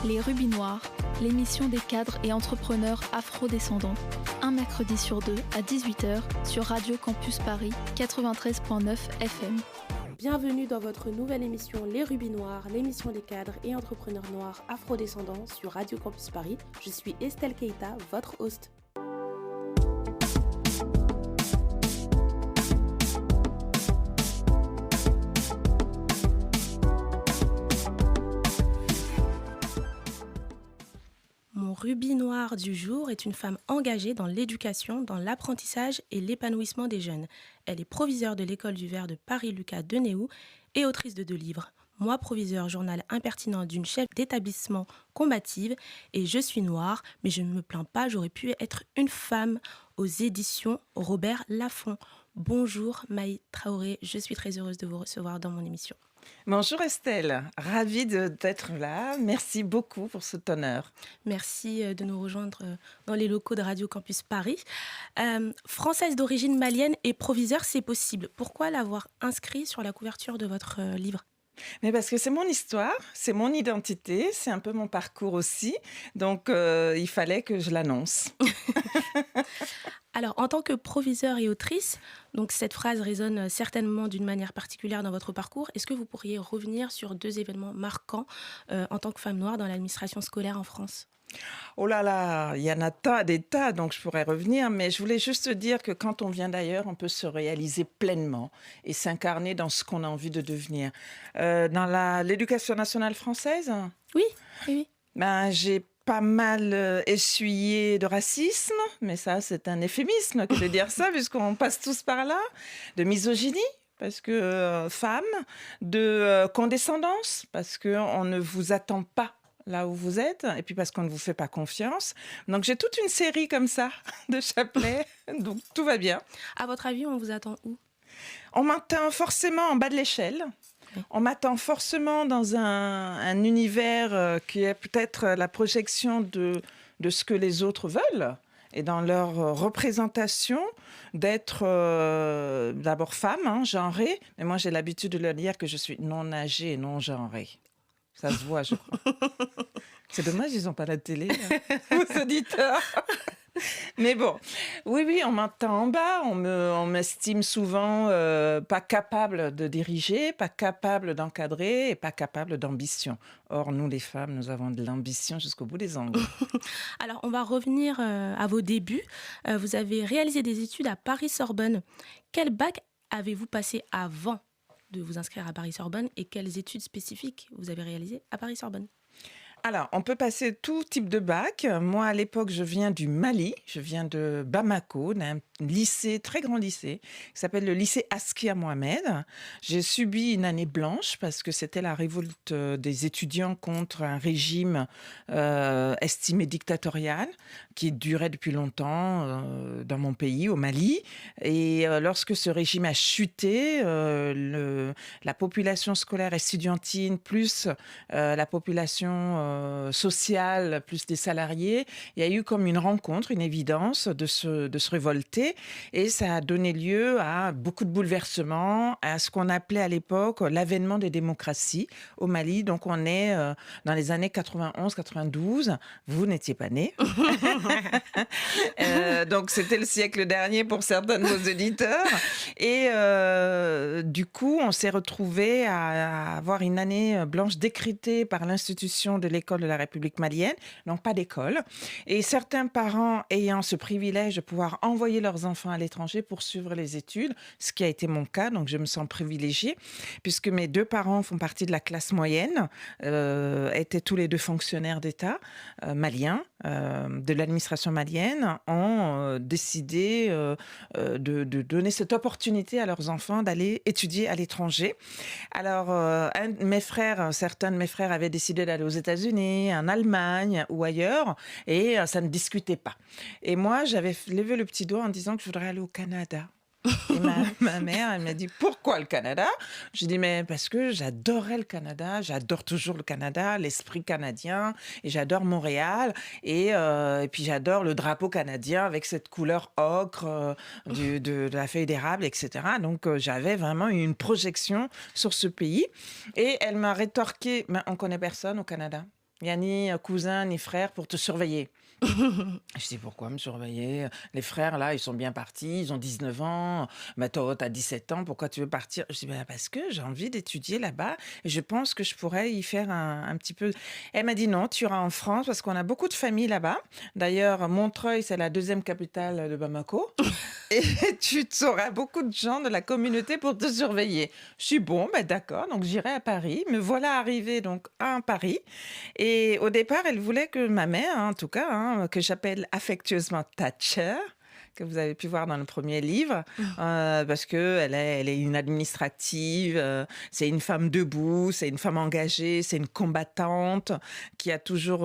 Les Rubis Noirs, l'émission des cadres et entrepreneurs afro-descendants. Un mercredi sur deux à 18h sur Radio Campus Paris 93.9 FM. Bienvenue dans votre nouvelle émission Les Rubis Noirs, l'émission des cadres et entrepreneurs noirs afro-descendants sur Radio Campus Paris. Je suis Estelle Keita, votre host. Mon rubis noir du jour est une femme engagée dans l'éducation, dans l'apprentissage et l'épanouissement des jeunes. Elle est proviseure de l'école du verre de Paris-Lucas de Néou et autrice de 2 livres. Moi, proviseur, journal impertinent d'une chef d'établissement combative et Je suis noire, mais je ne me plains pas, j'aurais pu être une femme aux éditions Robert Laffont. Bonjour Maï Traoré, je suis très heureuse de vous recevoir dans mon émission. Bonjour Estelle, ravie d'être là. Merci beaucoup pour cet honneur. Merci de nous rejoindre dans les locaux de Radio Campus Paris. Française d'origine malienne et proviseure, c'est possible. Pourquoi l'avoir inscrit sur la couverture de votre livre ? Mais parce que c'est mon histoire, c'est mon identité, c'est un peu mon parcours aussi. Donc il fallait que je l'annonce. Alors, en tant que proviseur et autrice, donc cette phrase résonne certainement d'une manière particulière dans votre parcours. Est-ce que vous pourriez revenir sur 2 événements marquants en tant que femme noire dans l'administration scolaire en France ? Oh là là, il y en a des tas, donc je pourrais revenir, mais je voulais juste dire que quand on vient d'ailleurs, on peut se réaliser pleinement et s'incarner dans ce qu'on a envie de devenir. Dans l'éducation nationale française ? Oui. J'ai pas mal essuyé de racisme, mais ça c'est un euphémisme que de dire ça, puisqu'on passe tous par là, de misogynie, parce que femme, de condescendance, parce qu'on ne vous attend pas là où vous êtes, et puis parce qu'on ne vous fait pas confiance. Donc j'ai toute une série comme ça de chapelets, donc tout va bien. À votre avis, on vous attend où ? On m'attend forcément en bas de l'échelle. On m'attend forcément dans un univers qui est peut-être la projection de ce que les autres veulent et dans leur représentation d'être d'abord femme, genrée, mais moi j'ai l'habitude de leur dire que je suis non âgée et non genrée. Ça se voit, je crois. C'est dommage, ils n'ont pas la télé, aux auditeurs. Mais bon, oui, on m'entend en bas, on m'estime souvent pas capable de diriger, pas capable d'encadrer et pas capable d'ambition. Or, nous les femmes, nous avons de l'ambition jusqu'au bout des ongles. Alors, on va revenir à vos débuts. Vous avez réalisé des études à Paris-Sorbonne. Quel bac avez-vous passé avant de vous inscrire à Paris-Sorbonne et quelles études spécifiques vous avez réalisées à Paris-Sorbonne ? Alors, on peut passer tout type de bac. Moi, à l'époque, je viens du Mali. Je viens de Bamako, d'un lycée, très grand lycée, qui s'appelle le lycée Askia Mohamed. J'ai subi une année blanche parce que c'était la révolte des étudiants contre un régime estimé dictatorial qui durait depuis longtemps dans mon pays, au Mali. Et lorsque ce régime a chuté, la population scolaire estudiantine plus la population sociale, plus des salariés, il y a eu comme une rencontre, une évidence de se révolter et ça a donné lieu à beaucoup de bouleversements, à ce qu'on appelait à l'époque l'avènement des démocraties au Mali. Donc on est dans les années 91-92, vous n'étiez pas nés. Donc c'était le siècle dernier pour certains de nos auditeurs et du coup on s'est retrouvés à avoir une année blanche décrétée par l'institution de l'école de la République malienne, donc pas d'école. Et certains parents ayant ce privilège de pouvoir envoyer leurs enfants à l'étranger pour suivre les études, ce qui a été mon cas, donc je me sens privilégiée, puisque mes 2 parents font partie de la classe moyenne, étaient tous les 2 fonctionnaires d'État maliens, de l'administration malienne, ont décidé de donner cette opportunité à leurs enfants d'aller étudier à l'étranger. Alors, certains de mes frères avaient décidé d'aller aux États-Unis, en Allemagne ou ailleurs, et ça ne discutait pas. Et moi, j'avais levé le petit doigt en disant que je voudrais aller au Canada. Et ma mère, elle m'a dit « Pourquoi le Canada ?» J'ai dit « Mais parce que j'adorais le Canada, j'adore toujours le Canada, l'esprit canadien, et j'adore Montréal, et puis j'adore le drapeau canadien avec cette couleur ocre de la feuille d'érable, etc. » Donc j'avais vraiment une projection sur ce pays. Et elle m'a rétorqué « Mais on connaît personne au Canada. » Il n'y a ni cousin ni frère pour te surveiller. Je dis, pourquoi me surveiller? Les frères, là, ils sont bien partis, ils ont 19 ans. Mais toi, tu as 17 ans, pourquoi tu veux partir? Je dis, bah, parce que j'ai envie d'étudier là-bas et je pense que je pourrais y faire un petit peu. Elle m'a dit, non, tu iras en France parce qu'on a beaucoup de familles là-bas. D'ailleurs, Montreuil, c'est la deuxième capitale de Bamako. Et tu auras beaucoup de gens de la communauté pour te surveiller. Je suis bon, ben d'accord, donc j'irai à Paris. Me voilà arrivée donc à Paris. Et au départ, elle voulait que ma mère, en tout cas, que j'appelle affectueusement Thatcher, que vous avez pu voir dans le premier livre, parce qu'elle est une administrative, c'est une femme debout, c'est une femme engagée, c'est une combattante qui a toujours,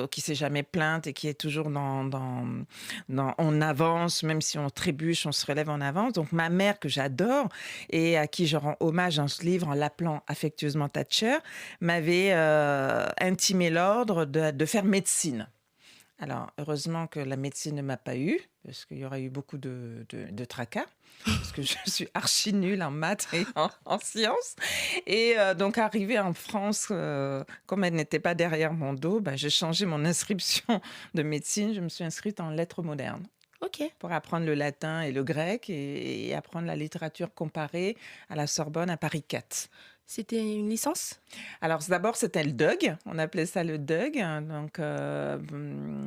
qui s'est jamais plainte et qui est toujours on avance, même si on trébuche, on se relève en avance. Donc ma mère que j'adore et à qui je rends hommage dans ce livre en l'appelant affectueusement Thatcher, m'avait intimé l'ordre de faire médecine. Alors, heureusement que la médecine ne m'a pas eu, parce qu'il y aurait eu beaucoup de tracas, parce que je suis archi nulle en maths et en sciences. Et donc, arrivée en France, comme elle n'était pas derrière mon dos, j'ai changé mon inscription de médecine. Je me suis inscrite en lettres modernes. Ok. Pour apprendre le latin et le grec et apprendre la littérature comparée à la Sorbonne à Paris 4. C'était une licence? Alors d'abord, c'était le DUG, on appelait ça le DUG, donc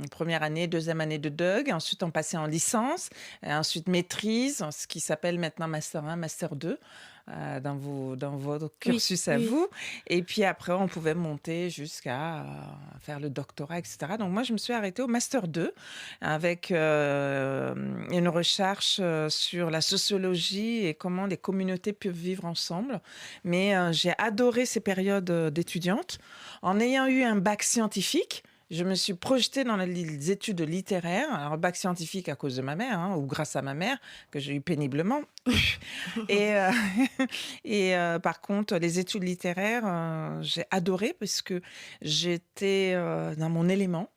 première année, deuxième année de DUG, ensuite on passait en licence, et ensuite maîtrise, ce qui s'appelle maintenant Master 1, Master 2, dans votre cursus à vous, et puis après on pouvait monter jusqu'à faire le doctorat, etc. Donc moi je me suis arrêtée au Master 2 avec une recherche sur la sociologie et comment les communautés peuvent vivre ensemble, mais j'ai adoré ces périodes d'étudiante. En ayant eu un bac scientifique, je me suis projetée dans les études littéraires. Alors, bac scientifique à cause de ma mère, ou grâce à ma mère, que j'ai eu péniblement. Et par contre, les études littéraires, j'ai adoré parce que j'étais dans mon élément.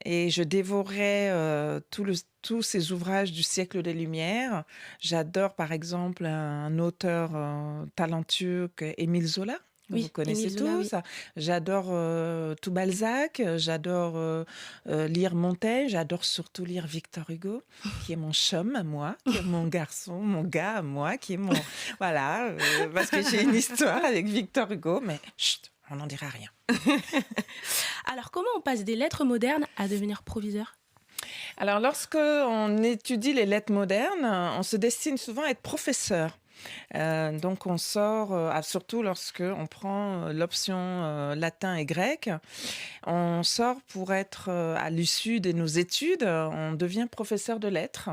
Et je dévorais tous ces ouvrages du siècle des Lumières. J'adore, par exemple, un auteur talentueux qu'Émile Zola. Oui, Vous connaissez Émile Zola, tous. J'adore tout Balzac, j'adore lire Montaigne, j'adore surtout lire Victor Hugo, qui est mon chum à moi, qui est mon garçon, mon gars à moi, qui est mon... Voilà, parce que j'ai une histoire avec Victor Hugo, mais chut, on n'en dira rien. Alors, comment on passe des lettres modernes à devenir proviseur? Alors, lorsque on étudie les lettres modernes, on se destine souvent à être professeur. Donc, on sort, surtout lorsque on prend l'option latin et grec, on sort pour être, à l'issue de nos études, on devient professeur de lettres,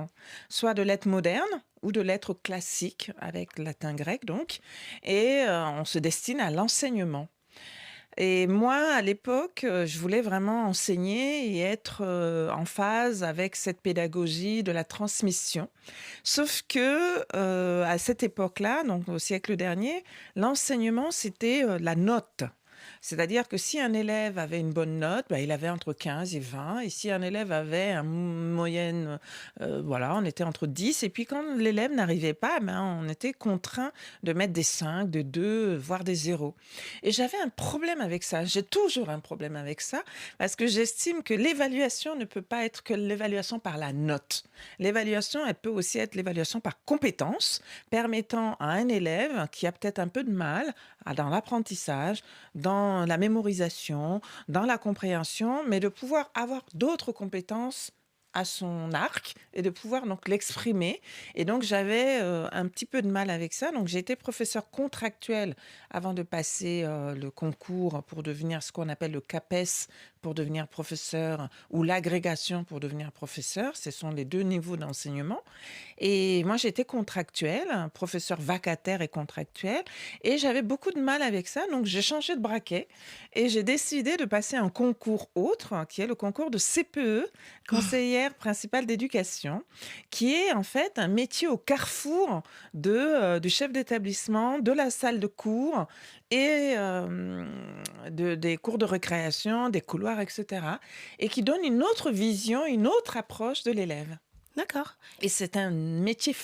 soit de lettres modernes ou de lettres classiques avec latin-grec, donc, et on se destine à l'enseignement. Et moi, à l'époque, je voulais vraiment enseigner et être en phase avec cette pédagogie de la transmission. Sauf que à cette époque-là, donc au siècle dernier, l'enseignement, c'était la note. C'est-à-dire que si un élève avait une bonne note, il avait entre 15 et 20. Et si un élève avait une moyenne, voilà, on était entre 10. Et puis quand l'élève n'arrivait pas, on était contraint de mettre des 5, des 2, voire des 0. Et j'avais un problème avec ça. J'ai toujours un problème avec ça parce que j'estime que l'évaluation ne peut pas être que l'évaluation par la note. L'évaluation, elle peut aussi être l'évaluation par compétence, permettant à un élève qui a peut-être un peu de mal dans l'apprentissage, dans la mémorisation, dans la compréhension, mais de pouvoir avoir d'autres compétences à son arc et de pouvoir donc l'exprimer. Et donc j'avais un petit peu de mal avec ça. Donc j'ai été professeur contractuel avant de passer le concours pour devenir ce qu'on appelle le CAPES pour devenir professeur ou l'agrégation pour devenir professeur. Ce sont les deux niveaux d'enseignement. Et moi j'étais contractuel, professeur vacataire et contractuel, et j'avais beaucoup de mal avec ça. Donc j'ai changé de braquet et j'ai décidé de passer un concours autre, qui est le concours de CPE, conseillère principale d'éducation, qui est en fait un métier au carrefour du chef d'établissement, de la salle de cours et des cours de récréation, des couloirs, etc. Et qui donne une autre vision, une autre approche de l'élève. D'accord. Et c'est un métier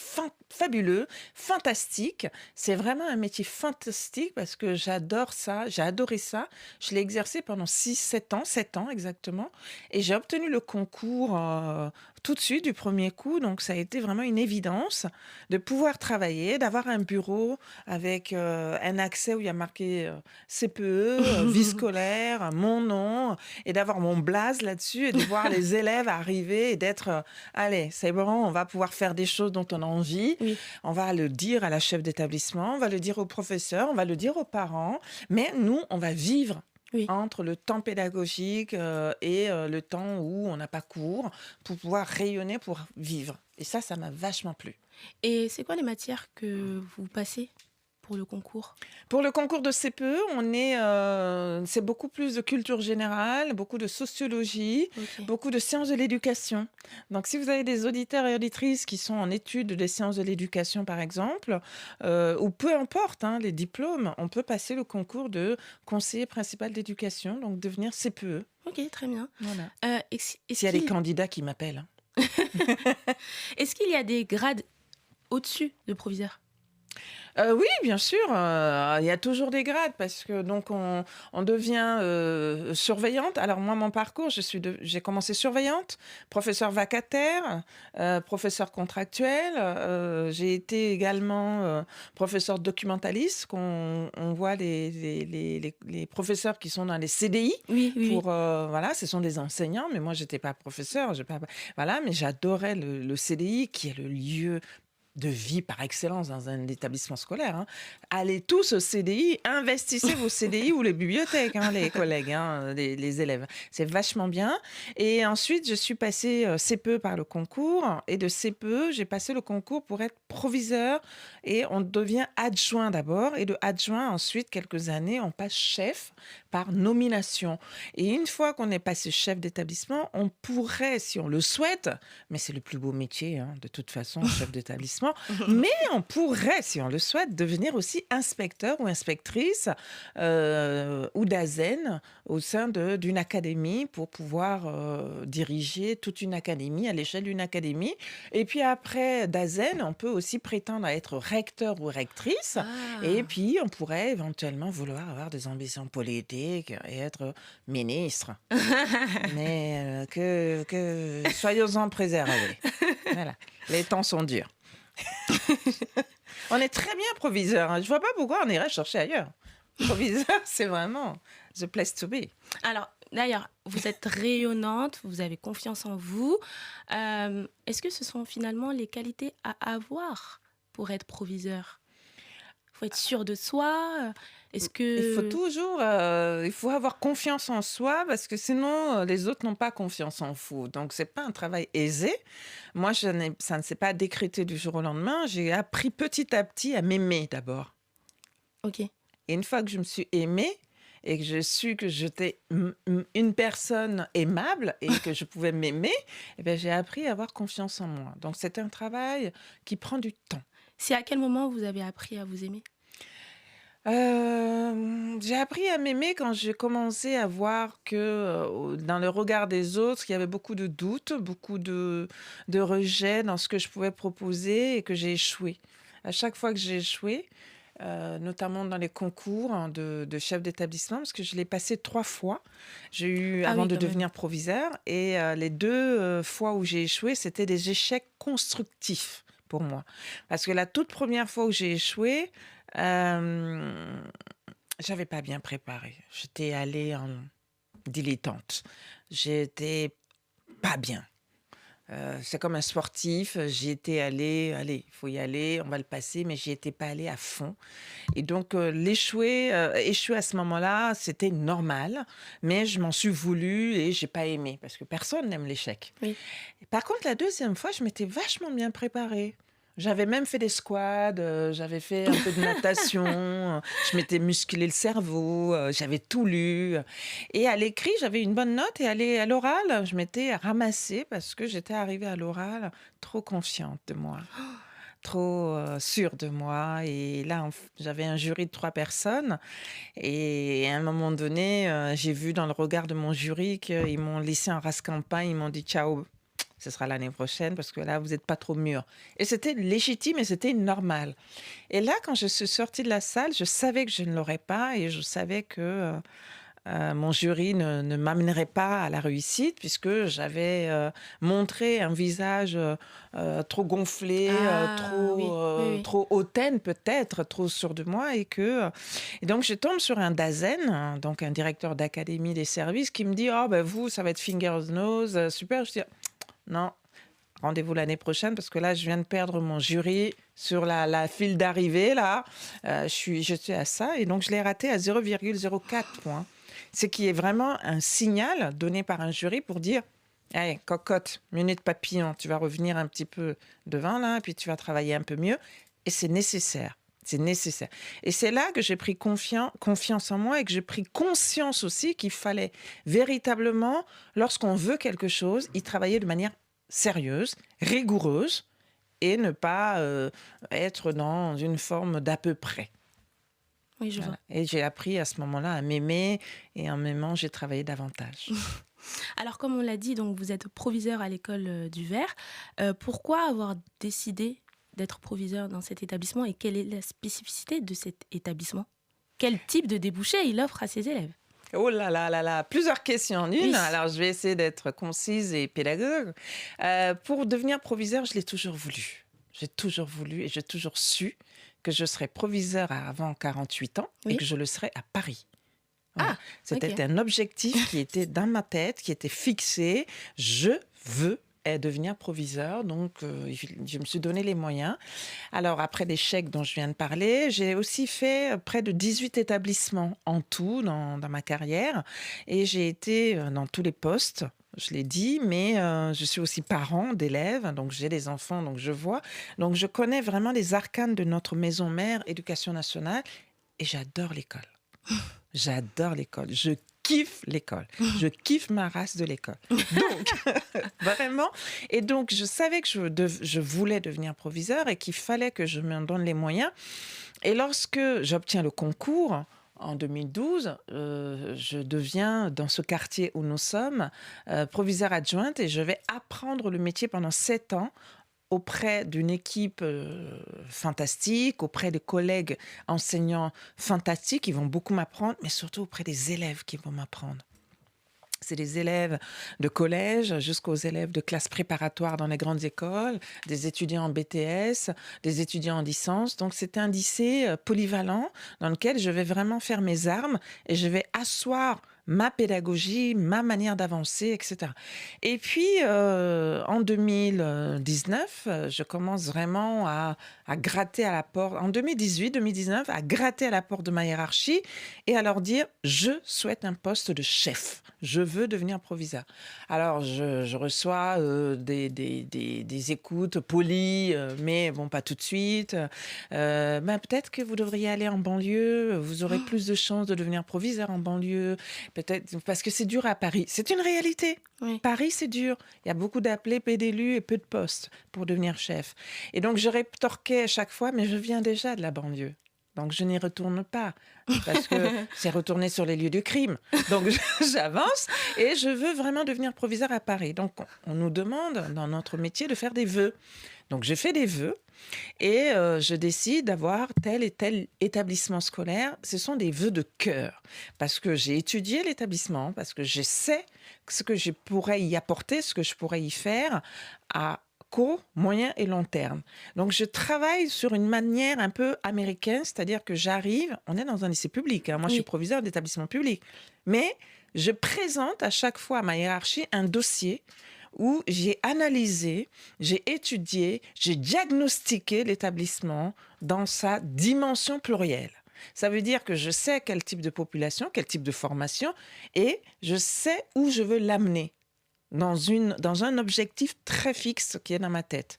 fabuleux, fantastique. C'est vraiment un métier fantastique parce que j'adore ça, j'ai adoré ça. Je l'ai exercé pendant 7 ans exactement. Et j'ai obtenu le concours tout de suite, du premier coup. Donc ça a été vraiment une évidence de pouvoir travailler, d'avoir un bureau avec un accès où il y a marqué CPE, vie scolaire, mon nom, et d'avoir mon blaze là-dessus et de voir les élèves arriver et d'être allez, c'est bon, on va pouvoir faire des choses dont on a envie. Oui. On va le dire à la chef d'établissement, on va le dire aux professeurs, on va le dire aux parents. Mais nous, on va vivre Oui. entre le temps pédagogique et le temps où on n'a pas cours pour pouvoir rayonner, pour vivre. Et ça m'a vachement plu. Et c'est quoi les matières que vous passez pour le concours? Pour le concours de CPE, c'est beaucoup plus de culture générale, beaucoup de sociologie, Ok. beaucoup de sciences de l'éducation. Donc, si vous avez des auditeurs et auditrices qui sont en études des sciences de l'éducation, par exemple, ou peu importe les diplômes, on peut passer le concours de conseiller principal d'éducation, donc devenir CPE. Ok, très bien. Voilà. Est-ce S'il y a des qu'il candidats qui m'appellent. est-ce qu'il y a des grades au-dessus de proviseur? Oui, bien sûr, il y a toujours des grades parce que donc on devient surveillante. Alors moi, mon parcours, j'ai commencé surveillante, professeur vacataire, professeur contractuel. J'ai été également professeur documentaliste. On voit les professeurs qui sont dans les CDI. Oui, oui, oui. Voilà, ce sont des enseignants, mais moi, j'étais pas professeur. Voilà, mais j'adorais le CDI qui est le lieu de vie par excellence dans un établissement scolaire. Allez tous au CDI, investissez vos CDI ou les bibliothèques, les collègues, les élèves. C'est vachement bien. Et ensuite, je suis passée CPE par le concours. Et de CPE, j'ai passé le concours pour être proviseur. Et on devient adjoint d'abord. Et de adjoint, ensuite, quelques années, on passe chef par nomination. Et une fois qu'on est passé chef d'établissement, on pourrait, si on le souhaite, mais c'est le plus beau métier, de toute façon, chef d'établissement, mais on pourrait, si on le souhaite, devenir aussi inspecteur ou inspectrice ou d'ASEN au sein d'une académie pour pouvoir diriger toute une académie, à l'échelle d'une académie. Et puis après d'ASEN, on peut aussi prétendre à être recteur ou rectrice. Et puis, on pourrait éventuellement vouloir avoir des ambitions politiques et être ministre. Mais soyons-en préservés. Voilà. Les temps sont durs. On est très bien proviseur. Je vois pas pourquoi on irait chercher ailleurs. Proviseur, c'est vraiment the place to be. Alors, d'ailleurs, vous êtes rayonnante, vous avez confiance en vous. Est-ce que ce sont finalement les qualités à avoir pour être proviseur? Il faut être sûr de soi. Est-ce que... Il faut avoir confiance en soi parce que sinon, les autres n'ont pas confiance en vous. Donc, c'est pas un travail aisé. Moi, ça ne s'est pas décrété du jour au lendemain. J'ai appris petit à petit à m'aimer d'abord. Ok. Et une fois que je me suis aimée et que j'ai su que j'étais une personne aimable et que je pouvais m'aimer, j'ai appris à avoir confiance en moi. Donc, c'est un travail qui prend du temps. C'est à quel moment vous avez appris à vous aimer? J'ai appris à m'aimer quand j'ai commencé à voir que dans le regard des autres, il y avait beaucoup de doutes, beaucoup de rejet dans ce que je pouvais proposer et que j'ai échoué. À chaque fois que j'ai échoué, notamment dans les concours de chef d'établissement, parce que je l'ai passé 3 fois. J'ai eu avant de devenir proviseur. Et les 2 fois où j'ai échoué, c'était des échecs constructifs pour moi. Parce que la toute première fois où j'ai échoué, j'avais pas bien préparé. J'étais allée en dilettante. J'étais pas bien. C'est comme un sportif. J'y étais allée, allez, il faut y aller, on va le passer, mais j'y étais pas allée à fond. Et donc, échouer à ce moment-là, c'était normal, mais je m'en suis voulu et j'ai pas aimé, parce que personne n'aime l'échec. Oui. Par contre, la deuxième fois, je m'étais vachement bien préparée. J'avais même fait des squats, j'avais fait un peu de natation, je m'étais musclé le cerveau, j'avais tout lu. Et à l'écrit, j'avais une bonne note et à l'oral, je m'étais ramassée parce que j'étais arrivée à l'oral trop confiante de moi, trop sûre de moi. Et là, j'avais un jury de 3 personnes. Et à un moment donné, j'ai vu dans le regard de mon jury qu'ils m'ont laissé en rase campagne, ils m'ont dit « Ciao ». ce sera l'année prochaine parce que là, vous n'êtes pas trop mûr. Et c'était légitime et c'était normal. Et là, quand je suis sortie de la salle, je savais que je ne l'aurais pas et je savais que mon jury ne m'amènerait pas à la réussite puisque j'avais montré un visage trop gonflé, trop hautaine peut-être, trop sûr de moi et donc je tombe sur un DAZEN, donc un directeur d'académie des services qui me dit vous ça va être fingers nose, super. Je dis non. Rendez-vous l'année prochaine parce que là, je viens de perdre mon jury sur la file d'arrivée. Là, je suis à ça et donc je l'ai raté à 0,04 points. Ce qui est vraiment un signal donné par un jury pour dire hey, cocotte, minute papillon, tu vas revenir un petit peu devant là, puis tu vas travailler un peu mieux. Et c'est nécessaire. C'est nécessaire. Et c'est là que j'ai pris confiance en moi et que j'ai pris conscience aussi qu'il fallait véritablement, lorsqu'on veut quelque chose, y travailler de manière sérieuse, rigoureuse et ne pas être dans une forme d'à peu près. Oui, je vois. Et j'ai appris à ce moment-là à m'aimer et en m'aimant, j'ai travaillé davantage. Alors, comme on l'a dit, donc vous êtes proviseur à l'école du Vert. Pourquoi avoir décidé d'être proviseur dans cet établissement et quelle est la spécificité de cet établissement ? Quel type de débouché il offre à ses élèves ? Oh là là là là, plusieurs questions en une. Oui. Alors, je vais essayer d'être concise et pédagogue. Pour devenir proviseur, je l'ai toujours voulu. J'ai toujours voulu et j'ai toujours su que je serais proviseur avant 48 ans et que je le serais à Paris. Voilà. C'était un objectif qui était dans ma tête, qui était fixé. Je veux devenir proviseur, donc je me suis donné les moyens. Alors, après les chèques dont je viens de parler, j'ai aussi fait près de 18 établissements en tout dans ma carrière et j'ai été dans tous les postes. Je l'ai dit, mais je suis aussi parent d'élèves, donc j'ai des enfants, donc je vois. Donc je connais vraiment les arcanes de notre maison mère, Éducation nationale, et j'adore l'école. J'adore l'école. Je kiffe l'école. Je kiffe ma race de l'école. Donc, vraiment. Et donc, je savais que je voulais devenir proviseur et qu'il fallait que je me donne les moyens. Et lorsque j'obtiens le concours, en 2012, je deviens, dans ce quartier où nous sommes, proviseure adjointe et je vais apprendre le métier pendant 7 ans auprès d'une équipe fantastique, auprès de collègues enseignants fantastiques qui vont beaucoup m'apprendre, mais surtout auprès des élèves qui vont m'apprendre. C'est des élèves de collège jusqu'aux élèves de classe préparatoire dans les grandes écoles, des étudiants en BTS, des étudiants en licence. Donc, c'est un lycée polyvalent dans lequel je vais vraiment faire mes armes et je vais asseoir ma pédagogie, ma manière d'avancer, etc. Et puis, en 2019, je commence vraiment à gratter à la porte, en 2018-2019, à gratter à la porte de ma hiérarchie et à leur dire « Je souhaite un poste de chef. Je veux devenir proviseur. » Alors, je reçois des écoutes polies, mais bon, pas tout de suite. Peut-être que vous devriez aller en banlieue, vous aurez plus de chances de devenir proviseur en banlieue. Peut-être parce que c'est dur à Paris. C'est une réalité. Oui. Paris, c'est dur. Il y a beaucoup d'appelés, peu d'élus et peu de postes pour devenir chef. Et donc, je rétorquais à chaque fois, mais je viens déjà de la banlieue. Donc, je n'y retourne pas parce que c'est retourner sur les lieux du crime. Donc, j'avance et je veux vraiment devenir proviseur à Paris. Donc, on nous demande dans notre métier de faire des vœux. Donc, je fais des vœux et je décide d'avoir tel et tel établissement scolaire. Ce sont des vœux de cœur parce que j'ai étudié l'établissement, parce que je sais ce que je pourrais y apporter, ce que je pourrais y faire à court, moyen et long terme. Donc, je travaille sur une manière un peu américaine, c'est-à-dire que j'arrive, on est dans un lycée public, hein, moi je suis proviseur d'établissement public, mais je présente à chaque fois à ma hiérarchie un dossier où j'ai analysé, j'ai étudié, j'ai diagnostiqué l'établissement dans sa dimension plurielle. Ça veut dire que je sais quel type de population, quel type de formation, et je sais où je veux l'amener dans un objectif très fixe qui est dans ma tête.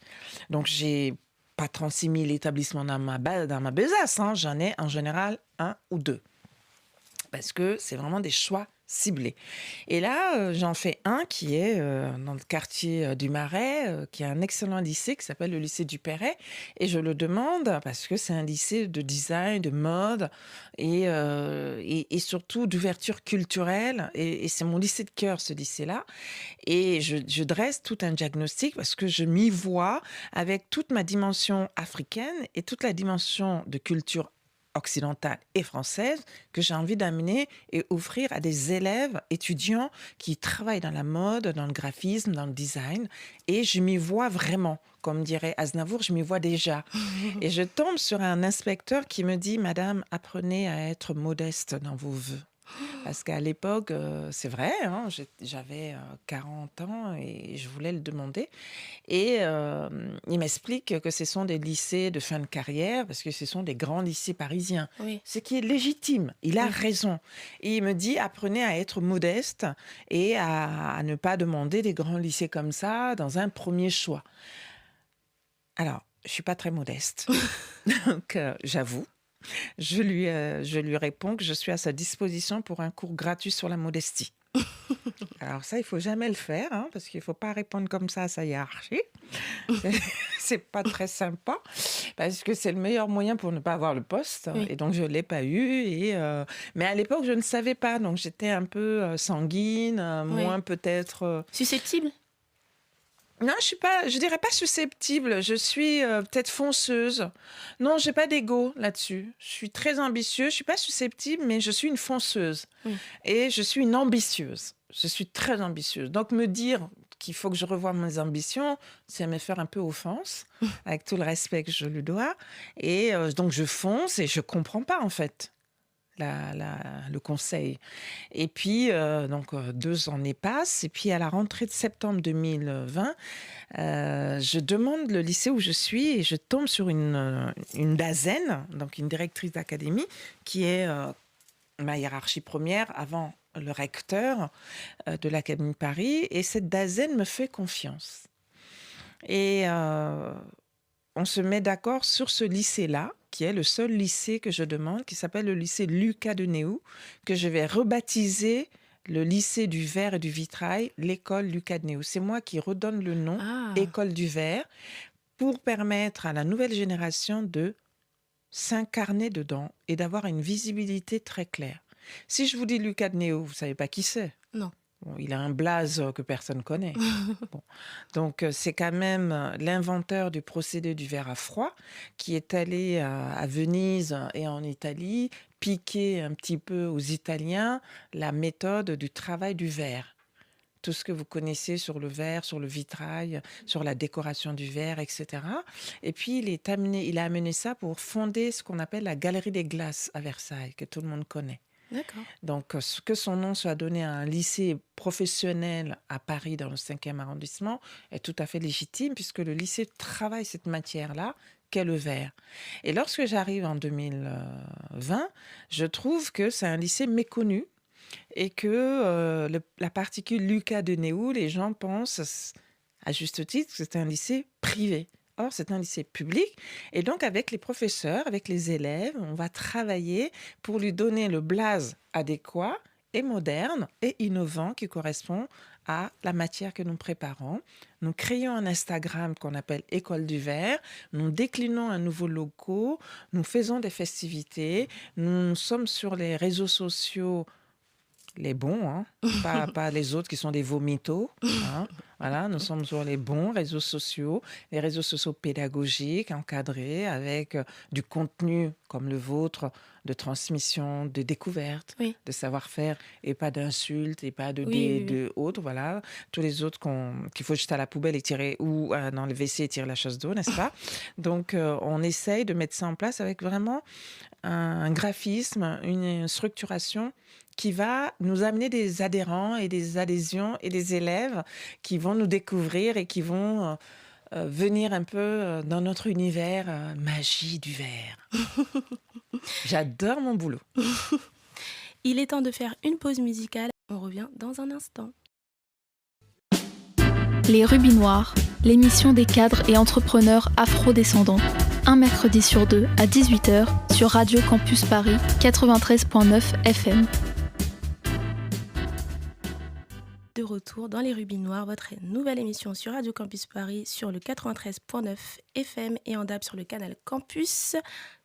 Donc, j'ai pas 36 000 établissements dans ma besace, hein. J'en ai en général 1 ou 2. Parce que c'est vraiment des choix ciblés. Et là, j'en fais un qui est dans le quartier du Marais, qui est un excellent lycée qui s'appelle le lycée du Perret. Et je le demande parce que c'est un lycée de design, de mode et surtout d'ouverture culturelle. Et c'est mon lycée de cœur, ce lycée-là. Et je dresse tout un diagnostic parce que je m'y vois avec toute ma dimension africaine et toute la dimension de culture occidentale et française que j'ai envie d'amener et offrir à des élèves, étudiants qui travaillent dans la mode, dans le graphisme, dans le design. Et je m'y vois vraiment. Comme dirait Aznavour, je m'y vois déjà. Et je tombe sur un inspecteur qui me dit « Madame, apprenez à être modeste dans vos vœux ». Parce qu'à l'époque, c'est vrai, hein, j'avais 40 ans et je voulais le demander. Et il m'explique que ce sont des lycées de fin de carrière, parce que ce sont des grands lycées parisiens. Oui. Ce qui est légitime, il a raison. Et il me dit, apprenez à être modeste et à ne pas demander des grands lycées comme ça dans un premier choix. Alors, je ne suis pas très modeste, donc j'avoue. Je lui réponds que je suis à sa disposition pour un cours gratuit sur la modestie. Alors ça, il ne faut jamais le faire, hein, parce qu'il ne faut pas répondre comme ça à sa hiérarchie. C'est pas très sympa, parce que c'est le meilleur moyen pour ne pas avoir le poste. Oui. Et donc, je ne l'ai pas eu. Mais à l'époque, je ne savais pas. Donc, j'étais un peu sanguine, moins peut-être... Susceptible? Non, je dirais pas susceptible. Je suis peut-être fonceuse. Non, j'ai pas d'ego là-dessus. Je suis très ambitieuse. Je suis pas susceptible, mais je suis une fonceuse. Et je suis une ambitieuse. Je suis très ambitieuse. Donc, me dire qu'il faut que je revoie mes ambitions, c'est me faire un peu offense, avec tout le respect que je lui dois. Et donc, je fonce et je comprends pas, en fait. Le conseil. Et puis, donc 2 années passent. Et puis, à la rentrée de septembre 2020, je demande le lycée où je suis et je tombe sur une DAZEN, donc une directrice d'académie, qui est ma hiérarchie première avant le recteur de l'Académie de Paris. Et cette DAZEN me fait confiance. Et on se met d'accord sur ce lycée-là, qui est le seul lycée que je demande, qui s'appelle le lycée Lucas de Néou, que je vais rebaptiser le lycée du verre et du vitrail, l'école Lucas de Néou. C'est moi qui redonne le nom, école du verre, pour permettre à la nouvelle génération de s'incarner dedans et d'avoir une visibilité très claire. Si je vous dis Lucas de Néou, vous ne savez pas qui c'est? Non. Bon, il a un blaze que personne ne connaît. Bon. Donc, c'est quand même l'inventeur du procédé du verre à froid qui est allé à Venise et en Italie piquer un petit peu aux Italiens la méthode du travail du verre. Tout ce que vous connaissez sur le verre, sur le vitrail, sur la décoration du verre, etc. Et puis, il a amené ça pour fonder ce qu'on appelle la Galerie des Glaces à Versailles, que tout le monde connaît. D'accord. Donc, que son nom soit donné à un lycée professionnel à Paris, dans le 5e arrondissement, est tout à fait légitime, puisque le lycée travaille cette matière-là, qu'est le verre. Et lorsque j'arrive en 2020, je trouve que c'est un lycée méconnu et que la particule Lucas de Néou, les gens pensent, à juste titre, que c'est un lycée privé. Or, c'est un lycée public. Et donc, avec les professeurs, avec les élèves, on va travailler pour lui donner le blaze adéquat et moderne et innovant qui correspond à la matière que nous préparons. Nous créons un Instagram qu'on appelle École du Verre. Nous déclinons un nouveau logo. Nous faisons des festivités. Nous sommes sur les réseaux sociaux, les bons, hein, pas les autres qui sont des vomitos. Hein. Voilà, nous sommes sur les bons réseaux sociaux, les réseaux sociaux pédagogiques, encadrés, avec du contenu comme le vôtre, de transmission, de découverte, de savoir-faire, et pas d'insultes, et pas de autres, voilà. Tous les autres qu'il faut jeter à la poubelle et tirer, ou dans le WC et tirer la chasse d'eau, n'est-ce pas? Donc, on essaye de mettre ça en place avec vraiment un graphisme, une structuration qui va nous amener des adhérents et des adhésions et des élèves qui vont nous découvrir et qui vont venir un peu dans notre univers magie du verre. J'adore mon boulot. Il est temps de faire une pause musicale. On revient dans un instant. Les Rubis Noirs, l'émission des cadres et entrepreneurs afro-descendants. Un mercredi sur 2 à 18h sur Radio Campus Paris 93.9 FM. de retour dans les Rubis Noirs, votre nouvelle émission sur Radio Campus Paris sur le 93.9 FM et en DAB sur le canal Campus.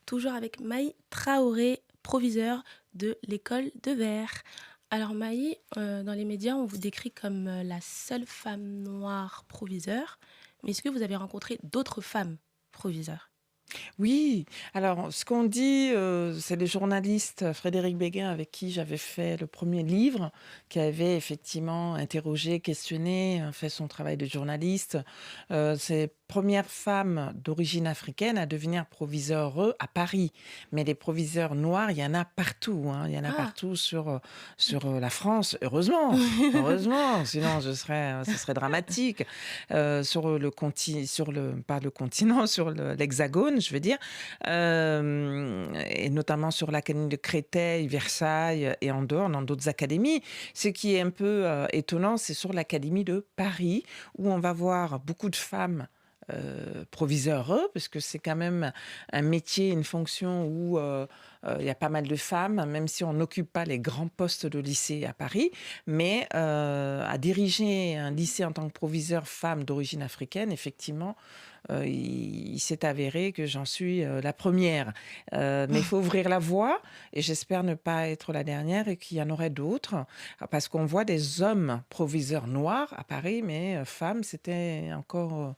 Toujours avec Maï Traoré, proviseur de l'école de Vers. Alors Maï, dans les médias, on vous décrit comme la seule femme noire proviseure. Mais est-ce que vous avez rencontré d'autres femmes proviseurs ? Oui, alors ce qu'on dit, c'est le journaliste Frédéric Béguin avec qui j'avais fait le premier livre, qui avait effectivement interrogé, questionné, fait son travail de journaliste. C'est première femme d'origine africaine à devenir proviseure à Paris. Mais les proviseurs noirs, il y en a partout. Il y en a partout sur la France. Heureusement, heureusement, sinon ce serait dramatique. Sur le l'Hexagone, je veux dire, et notamment sur l'Académie de Créteil, Versailles et en dehors, dans d'autres académies. Ce qui est un peu étonnant, c'est sur l'Académie de Paris, où on va voir beaucoup de femmes proviseurs, parce que c'est quand même un métier, une fonction où il y a pas mal de femmes, même si on n'occupe pas les grands postes de lycée à Paris, mais à diriger un lycée en tant que proviseur femme d'origine africaine, effectivement, il s'est avéré que j'en suis la première. Mais il faut ouvrir la voie et j'espère ne pas être la dernière et qu'il y en aurait d'autres. Parce qu'on voit des hommes proviseurs noirs à Paris, mais femmes, c'était encore...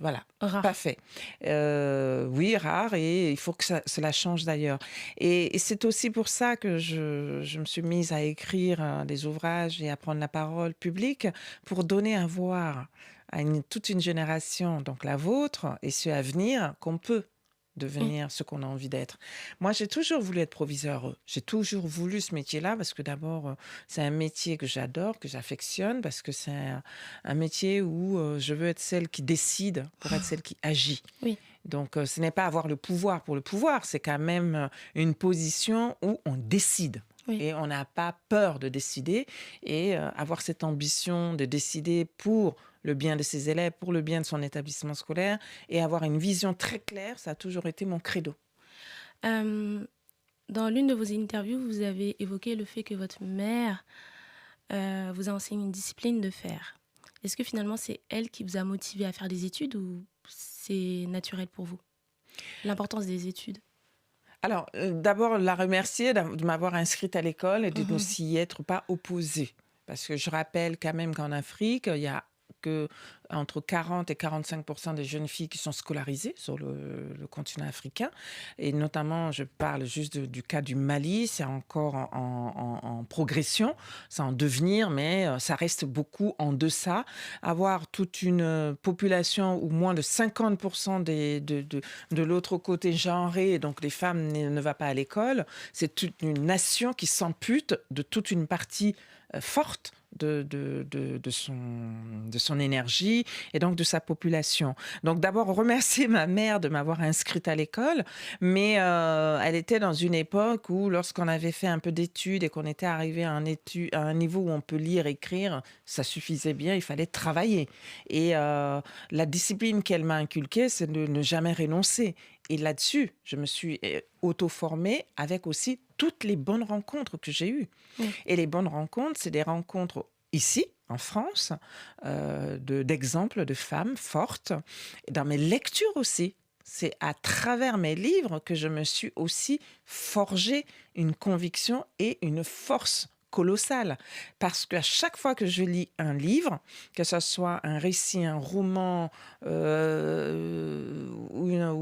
voilà, Rare. pas fait. Oui, rare, et il faut que cela change d'ailleurs. Et c'est aussi pour ça que je me suis mise à écrire des ouvrages et à prendre la parole publique pour donner à voir à toute une génération, donc la vôtre, et ceux à venir, qu'on peut devenir ce qu'on a envie d'être. Moi, j'ai toujours voulu être proviseur. J'ai toujours voulu ce métier-là parce que d'abord, c'est un métier que j'adore, que j'affectionne, parce que c'est un métier où je veux être celle qui décide pour être celle qui agit. Oui. Donc, ce n'est pas avoir le pouvoir pour le pouvoir, c'est quand même une position où on décide. Oui. Et on n'a pas peur de décider et avoir cette ambition de décider pour le bien de ses élèves, pour le bien de son établissement scolaire et avoir une vision très claire, ça a toujours été mon credo. Dans l'une de vos interviews, vous avez évoqué le fait que votre mère vous a enseigné une discipline de faire. Est-ce que finalement c'est elle qui vous a motivé à faire des études ou c'est naturel pour vous ? L'importance des études. Alors, d'abord, la remercier de m'avoir inscrite à l'école et de ne s'y être pas opposée. Parce que je rappelle quand même qu'en Afrique, il y a que entre 40 et 45% des jeunes filles qui sont scolarisées sur le continent africain. Et notamment, je parle juste du cas du Mali, c'est encore en progression, c'est en devenir, mais ça reste beaucoup en deçà. Avoir toute une population où moins de 50% de l'autre côté genré, donc les femmes ne vont pas à l'école, c'est toute une nation qui s'ampute de toute une partie forte de son énergie et donc de sa population. Donc d'abord remercier ma mère de m'avoir inscrite à l'école, mais elle était dans une époque où lorsqu'on avait fait un peu d'études et qu'on était arrivé à un niveau où on peut lire, écrire, ça suffisait bien, il fallait travailler. Et la discipline qu'elle m'a inculquée, c'est de ne jamais renoncer. Et là-dessus, je me suis auto-formée avec aussi toutes les bonnes rencontres que j'ai eues. Oui. Et les bonnes rencontres, c'est des rencontres ici, en France, d'exemples de femmes fortes. Et dans mes lectures aussi, c'est à travers mes livres que je me suis aussi forgé une conviction et une force colossale. Parce qu'à chaque fois que je lis un livre, que ce soit un récit, un roman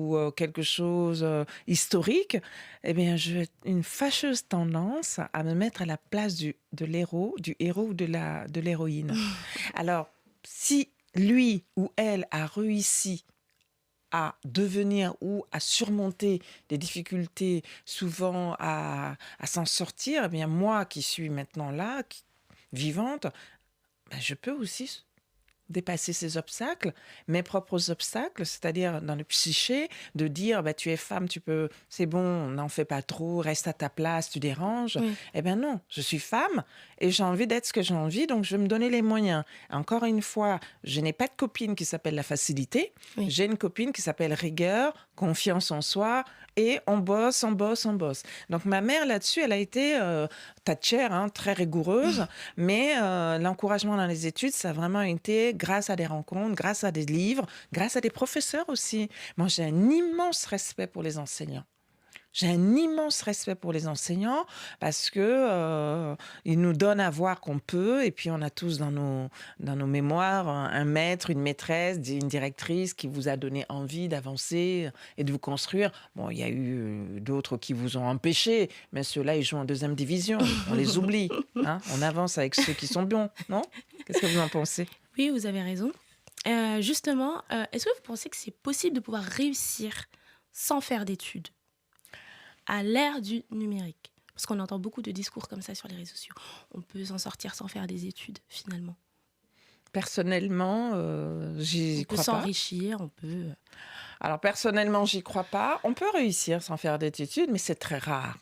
ou quelque chose historique, eh bien, j'ai une fâcheuse tendance à me mettre à la place du héros ou de l'héroïne. Alors, si lui ou elle a réussi à devenir ou à surmonter des difficultés, souvent à s'en sortir, eh bien moi qui suis maintenant là, vivante, ben je peux aussi dépasser ces obstacles, mes propres obstacles, c'est-à-dire dans le psyché, de dire tu es femme, c'est bon, n'en fais pas trop, reste à ta place, tu déranges. Oui. Eh bien non, je suis femme et j'ai envie d'être ce que j'ai envie, donc je vais me donner les moyens. Encore une fois, je n'ai pas de copine qui s'appelle la facilité, Oui. j'ai une copine qui s'appelle rigueur, confiance en soi, et on bosse, on bosse, on bosse. Donc ma mère là-dessus, elle a été Thatcher, très rigoureuse, mais l'encouragement dans les études, ça a vraiment été grâce à des rencontres, grâce à des livres, grâce à des professeurs aussi. Moi, j'ai un immense respect pour les enseignants. J'ai un immense respect pour les enseignants parce que ils nous donnent à voir qu'on peut, et puis on a tous dans nos mémoires un maître, une maîtresse, une directrice qui vous a donné envie d'avancer et de vous construire. Bon, il y a eu d'autres qui vous ont empêché, mais ceux-là, ils jouent en 2e division. On les oublie. On avance avec ceux qui sont bons, non? Qu'est-ce que vous en pensez? Oui, vous avez raison. Justement, est-ce que vous pensez que c'est possible de pouvoir réussir sans faire d'études à l'ère du numérique? Parce qu'on entend beaucoup de discours comme ça sur les réseaux sociaux. On peut s'en sortir sans faire des études, finalement. Personnellement, j'y On peut crois pas. s'enrichir, on peut... Alors, personnellement, j'y crois pas. On peut réussir sans faire d'études, mais c'est très rare.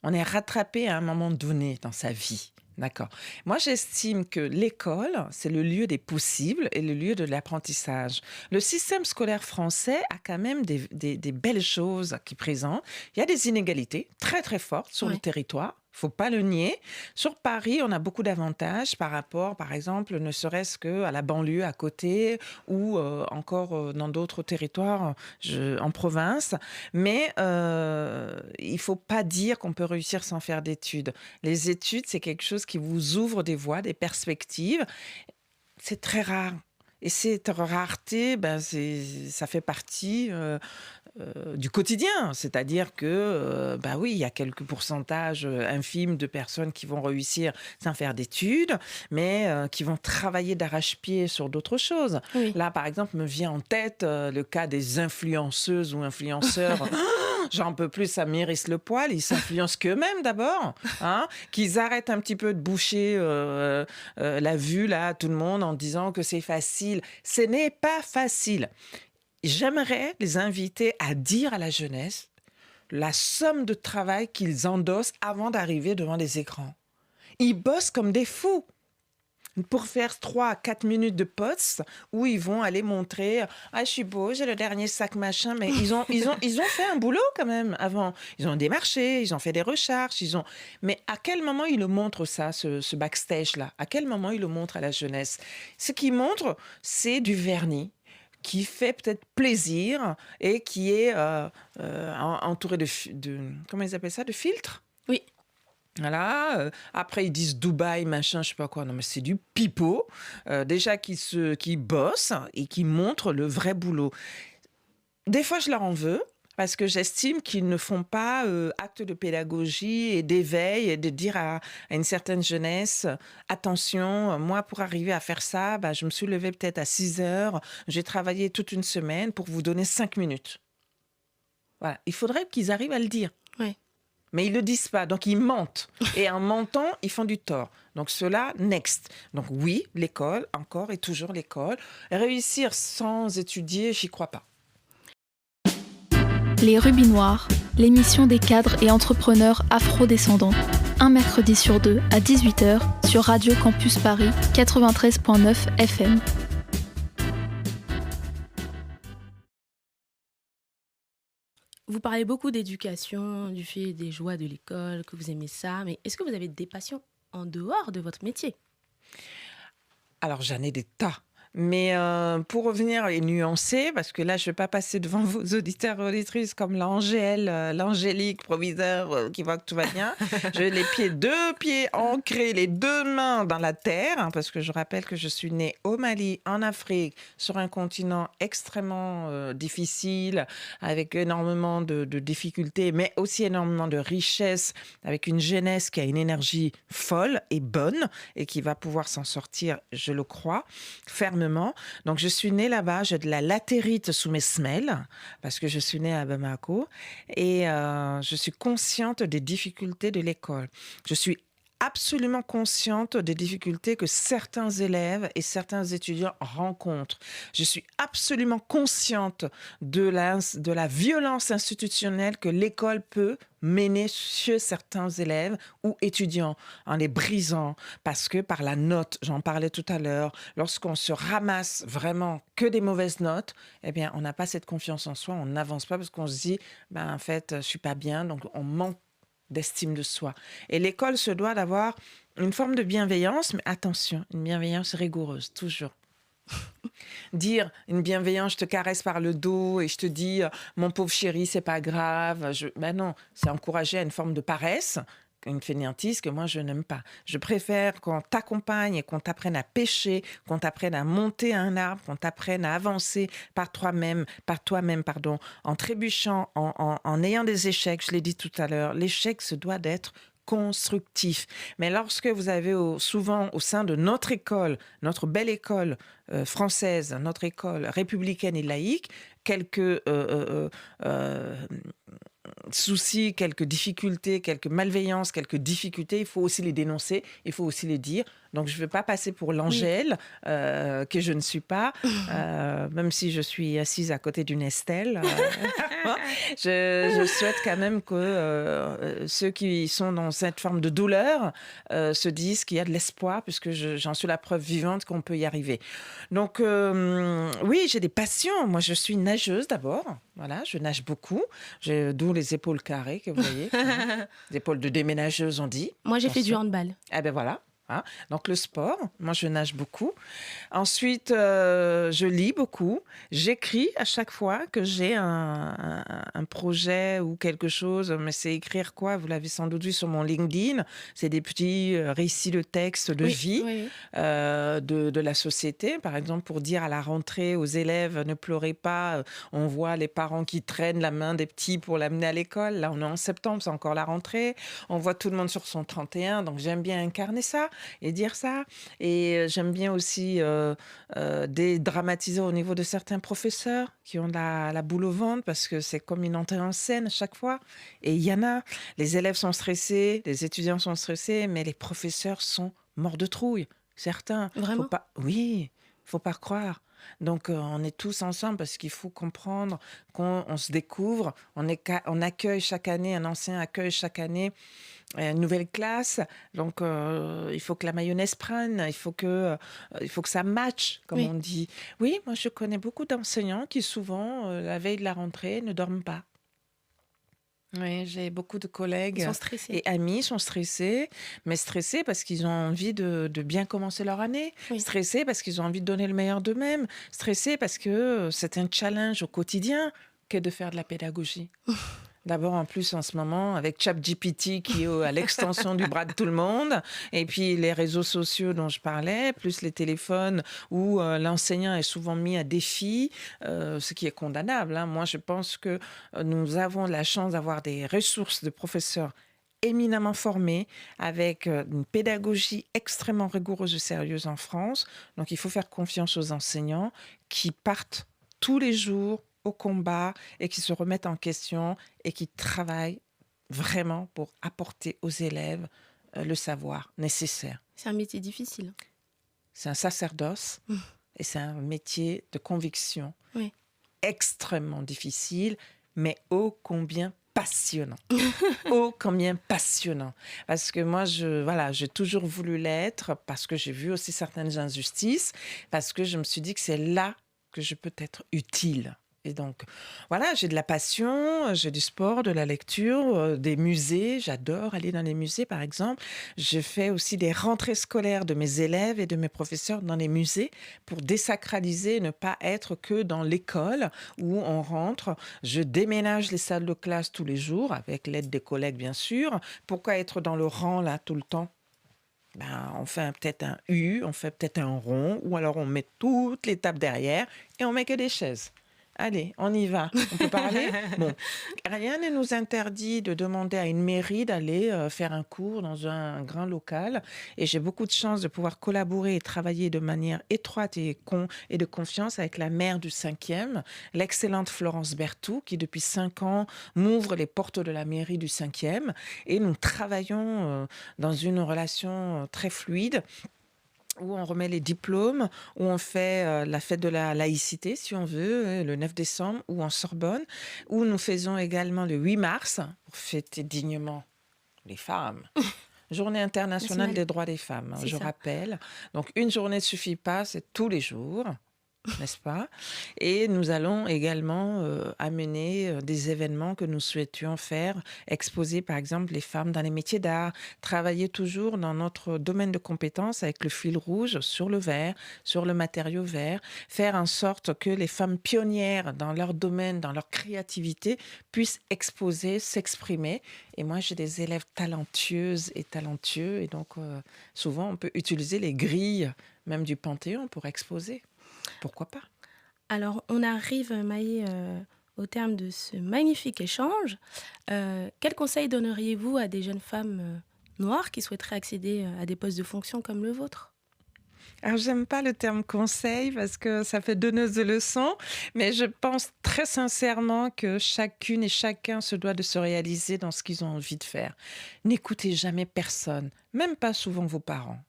On est rattrapé à un moment donné dans sa vie. D'accord. Moi, j'estime que l'école, c'est le lieu des possibles et le lieu de l'apprentissage. Le système scolaire français a quand même des belles choses qui présentent. Il y a des inégalités très, très fortes sur le territoire. Il ne faut pas le nier. Sur Paris, on a beaucoup d'avantages par rapport, par exemple, ne serait-ce qu'à la banlieue à côté ou encore dans d'autres territoires en province. Mais il ne faut pas dire qu'on peut réussir sans faire d'études. Les études, c'est quelque chose qui vous ouvre des voies, des perspectives. C'est très rare. Et cette rareté, ça fait partie du quotidien. C'est-à-dire que, oui, il y a quelques pourcentages infimes de personnes qui vont réussir sans faire d'études, mais qui vont travailler d'arrache-pied sur d'autres choses. Oui. Là, par exemple, me vient en tête le cas des influenceuses ou influenceurs. J'en peux plus, ça m'érisse le poil. Ils s'influencent qu'eux-mêmes d'abord, qu'ils arrêtent un petit peu de boucher la vue là, à tout le monde en disant que c'est facile. Ce n'est pas facile. J'aimerais les inviter à dire à la jeunesse la somme de travail qu'ils endossent avant d'arriver devant les écrans. Ils bossent comme des fous pour faire 3 à 4 minutes de posts où ils vont aller montrer « Ah, je suis beau, j'ai le dernier sac machin », mais ils ont fait un boulot quand même avant. Ils ont démarché, ils ont fait des recherches, Mais à quel moment ils le montrent ça, ce backstage-là? À quel moment ils le montrent à la jeunesse? Ce qu'ils montrent, c'est du vernis qui fait peut-être plaisir et qui est entouré de comment ils appellent ça, de filtres. Oui. Voilà. Après, ils disent Dubaï, machin, je sais pas quoi. Non, mais c'est du pipeau. Déjà, qui bossent et qui montrent le vrai boulot. Des fois, je leur en veux parce que j'estime qu'ils ne font pas acte de pédagogie et d'éveil et de dire à une certaine jeunesse, attention, moi, pour arriver à faire ça, je me suis levée peut-être à 6 heures, j'ai travaillé toute une semaine pour vous donner 5 minutes. Voilà. Il faudrait qu'ils arrivent à le dire. Oui. Mais ils ne le disent pas, donc ils mentent. Et en mentant, ils font du tort. Donc cela, next. Donc oui, l'école, encore et toujours l'école. Réussir sans étudier, j'y crois pas. Les Rubis Noirs, l'émission des cadres et entrepreneurs afro-descendants. Un mercredi sur 2 à 18h sur Radio Campus Paris 93.9 FM. Vous parlez beaucoup d'éducation, du fait des joies de l'école, que vous aimez ça, mais est-ce que vous avez des passions en dehors de votre métier? Alors j'en ai des tas. Mais pour revenir et nuancer, parce que là, je ne vais pas passer devant vos auditeurs et auditrices comme l'angélique proviseur qui voit que tout va bien. J'ai deux pieds ancrés, les 2 mains dans la terre, parce que je rappelle que je suis née au Mali, en Afrique, sur un continent extrêmement difficile, avec énormément de difficultés, mais aussi énormément de richesses, avec une jeunesse qui a une énergie folle et bonne, et qui va pouvoir s'en sortir, je le crois, fermement. Donc, je suis née là-bas, j'ai de la latérite sous mes semelles, parce que je suis née à Bamako, et je suis consciente des difficultés de l'école. Je suis absolument consciente des difficultés que certains élèves et certains étudiants rencontrent. Je suis absolument consciente de la violence institutionnelle que l'école peut mener chez certains élèves ou étudiants en les brisant parce que par la note, j'en parlais tout à l'heure, lorsqu'on se ramasse vraiment que des mauvaises notes, eh bien on n'a pas cette confiance en soi, on n'avance pas parce qu'on se dit en fait je suis pas bien, donc on manque d'estime de soi. Et l'école se doit d'avoir une forme de bienveillance, mais attention, une bienveillance rigoureuse, toujours. Dire une bienveillance, je te caresse par le dos et je te dis mon pauvre chéri, c'est pas grave. Ben non, c'est encourager à une forme de paresse, une fainéantise que moi je n'aime pas. Je préfère qu'on t'accompagne et qu'on t'apprenne à pêcher, qu'on t'apprenne à monter un arbre, qu'on t'apprenne à avancer par toi-même, en trébuchant, en ayant des échecs. Je l'ai dit tout à l'heure, l'échec se doit d'être constructif. Mais lorsque vous avez souvent au sein de notre école, notre belle école française, notre école républicaine et laïque, quelques soucis, quelques difficultés, quelques malveillances, quelques difficultés, il faut aussi les dénoncer, il faut aussi les dire. Donc, je ne veux pas passer pour l'Angèle, que je ne suis pas, même si je suis assise à côté d'une Estelle. Je souhaite quand même que ceux qui sont dans cette forme de douleur se disent qu'il y a de l'espoir, puisque j'en suis la preuve vivante qu'on peut y arriver. Donc, oui, j'ai des passions. Moi, je suis nageuse d'abord. Voilà, je nage beaucoup. D'où les épaules carrées que vous voyez. Les épaules de déménageuse, on dit. Moi, j'ai fait du handball. Ah ben voilà. Donc le sport, moi je nage beaucoup. Ensuite, je lis beaucoup. J'écris à chaque fois que j'ai un projet ou quelque chose. Mais c'est écrire quoi? Vous l'avez sans doute vu sur mon LinkedIn. C'est des petits récits de textes de vie de la société. Par exemple, pour dire à la rentrée aux élèves, ne pleurez pas. On voit les parents qui traînent la main des petits pour l'amener à l'école. Là, on est en septembre, c'est encore la rentrée. On voit tout le monde sur son 31. Donc j'aime bien incarner ça et dire ça. Et j'aime bien aussi dédramatiser au niveau de certains professeurs qui ont la boule au ventre parce que c'est comme une entrée en scène à chaque fois. Et il y en a, les élèves sont stressés, les étudiants sont stressés, mais les professeurs sont morts de trouille. Certains. Vraiment ? Oui, faut pas croire. Donc, on est tous ensemble parce qu'il faut comprendre qu'on se découvre. On accueille chaque année, un enseignant accueille chaque année une nouvelle classe. Donc, il faut que la mayonnaise prenne, il faut que ça matche, comme on dit. Oui, moi, je connais beaucoup d'enseignants qui, souvent, la veille de la rentrée, ne dorment pas. Oui, j'ai beaucoup de collègues et amis sont stressés, mais stressés parce qu'ils ont envie de bien commencer leur année, stressés parce qu'ils ont envie de donner le meilleur d'eux-mêmes, stressés parce que c'est un challenge au quotidien que de faire de la pédagogie. D'abord, en plus, en ce moment, avec ChatGPT qui est à l'extension du bras de tout le monde, et puis les réseaux sociaux dont je parlais, plus les téléphones où l'enseignant est souvent mis à défi, ce qui est condamnable. Moi, je pense que nous avons la chance d'avoir des ressources de professeurs éminemment formés, avec une pédagogie extrêmement rigoureuse et sérieuse en France. Donc, il faut faire confiance aux enseignants qui partent tous les jours au combat et qui se remettent en question et qui travaillent vraiment pour apporter aux élèves le savoir nécessaire. C'est un métier difficile. C'est un sacerdoce et c'est un métier de conviction extrêmement difficile, mais ô combien passionnant. Ô combien passionnant. Parce que moi, j'ai toujours voulu l'être parce que j'ai vu aussi certaines injustices, parce que je me suis dit que c'est là que je peux être utile. Et donc, voilà, j'ai de la passion, j'ai du sport, de la lecture, des musées. J'adore aller dans les musées, par exemple. Je fais aussi des rentrées scolaires de mes élèves et de mes professeurs dans les musées pour désacraliser, ne pas être que dans l'école où on rentre. Je déménage les salles de classe tous les jours, avec l'aide des collègues, bien sûr. Pourquoi être dans le rang, là, tout le temps ? On fait peut-être un U, on fait peut-être un rond, ou alors on met toutes les tables derrière et on met que des chaises. Allez, on y va. On peut parler? Bon, rien ne nous interdit de demander à une mairie d'aller faire un cours dans un grand local. Et j'ai beaucoup de chance de pouvoir collaborer et travailler de manière étroite et de confiance avec la maire du 5e, l'excellente Florence Berthoud, qui depuis 5 ans m'ouvre les portes de la mairie du 5e. Et nous travaillons dans une relation très fluide, où on remet les diplômes, où on fait la fête de la laïcité, si on veut, le 9 décembre, ou en Sorbonne, où nous faisons également le 8 mars, pour fêter dignement les femmes. Journée internationale des droits des femmes, je rappelle. Donc, une journée ne suffit pas, c'est tous les jours, n'est-ce pas? Et nous allons également amener des événements que nous souhaitions faire, exposer par exemple les femmes dans les métiers d'art, travailler toujours dans notre domaine de compétences avec le fil rouge sur le verre, sur le matériau vert, faire en sorte que les femmes pionnières dans leur domaine, dans leur créativité, puissent exposer, s'exprimer. Et moi, j'ai des élèves talentueuses et talentueux, et donc souvent on peut utiliser les grilles même du Panthéon pour exposer. Pourquoi pas? Alors, on arrive, Maë, au terme de ce magnifique échange. Quels conseils donneriez-vous à des jeunes femmes noires qui souhaiteraient accéder à des postes de fonction comme le vôtre? Alors, j'aime pas le terme conseil parce que ça fait donneuse de leçons, mais je pense très sincèrement que chacune et chacun se doit de se réaliser dans ce qu'ils ont envie de faire. N'écoutez jamais personne, même pas souvent vos parents,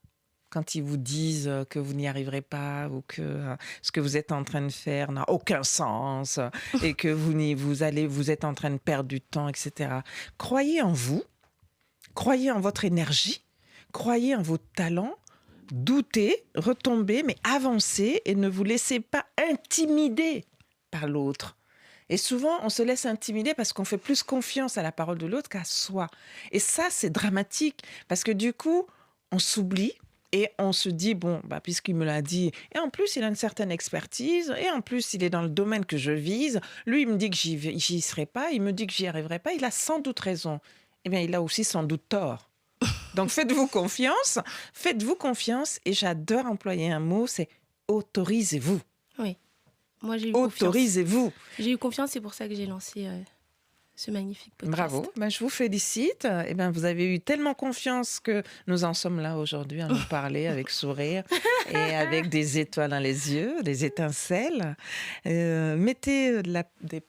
quand ils vous disent que vous n'y arriverez pas ou que ce que vous êtes en train de faire n'a aucun sens et que vous êtes en train de perdre du temps, etc. Croyez en vous, croyez en votre énergie, croyez en vos talents, doutez, retombez, mais avancez et ne vous laissez pas intimider par l'autre. Et souvent, on se laisse intimider parce qu'on fait plus confiance à la parole de l'autre qu'à soi. Et ça, c'est dramatique parce que du coup, on s'oublie. Et on se dit, bon, puisqu'il me l'a dit, et en plus, il a une certaine expertise, et en plus, il est dans le domaine que je vise. Lui, il me dit que j'y serai pas, il me dit que j'y arriverai pas. Il a sans doute raison. Eh bien, il a aussi sans doute tort. Donc, faites-vous confiance, et j'adore employer un mot, c'est autorisez-vous. Oui, moi j'ai eu Autorisez-vous. J'ai eu confiance, c'est pour ça que j'ai lancé ce magnifique podcast. Bravo, je vous félicite. Vous avez eu tellement confiance que nous en sommes là aujourd'hui à nous parler avec sourire et avec des étoiles dans les yeux, des étincelles. Mettez des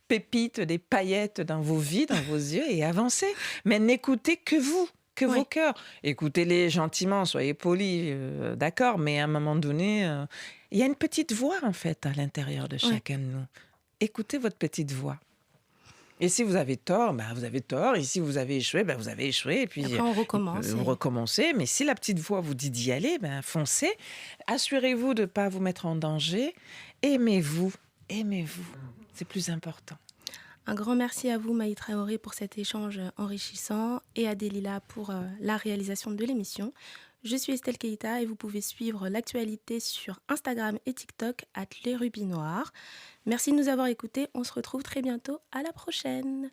pépites, des paillettes dans vos vies, dans vos yeux et avancez. Mais n'écoutez que vous, que vos cœurs. Écoutez-les gentiment, soyez polis, d'accord, mais à un moment donné, il y a une petite voix en fait à l'intérieur de chacun de nous. Écoutez votre petite voix. Et si vous avez tort, vous avez tort. Et si vous avez échoué, vous avez échoué. Et puis, après, on recommence. Vous recommencez. Mais si la petite voix vous dit d'y aller, foncez. Assurez-vous de ne pas vous mettre en danger. Aimez-vous. Aimez-vous. C'est plus important. Un grand merci à vous, Maï Traoré, pour cet échange enrichissant et à Delila pour la réalisation de l'émission. Je suis Estelle Keita et vous pouvez suivre l'actualité sur Instagram et TikTok @lesrubisnoirs. Merci de nous avoir écoutés. On se retrouve très bientôt. À la prochaine.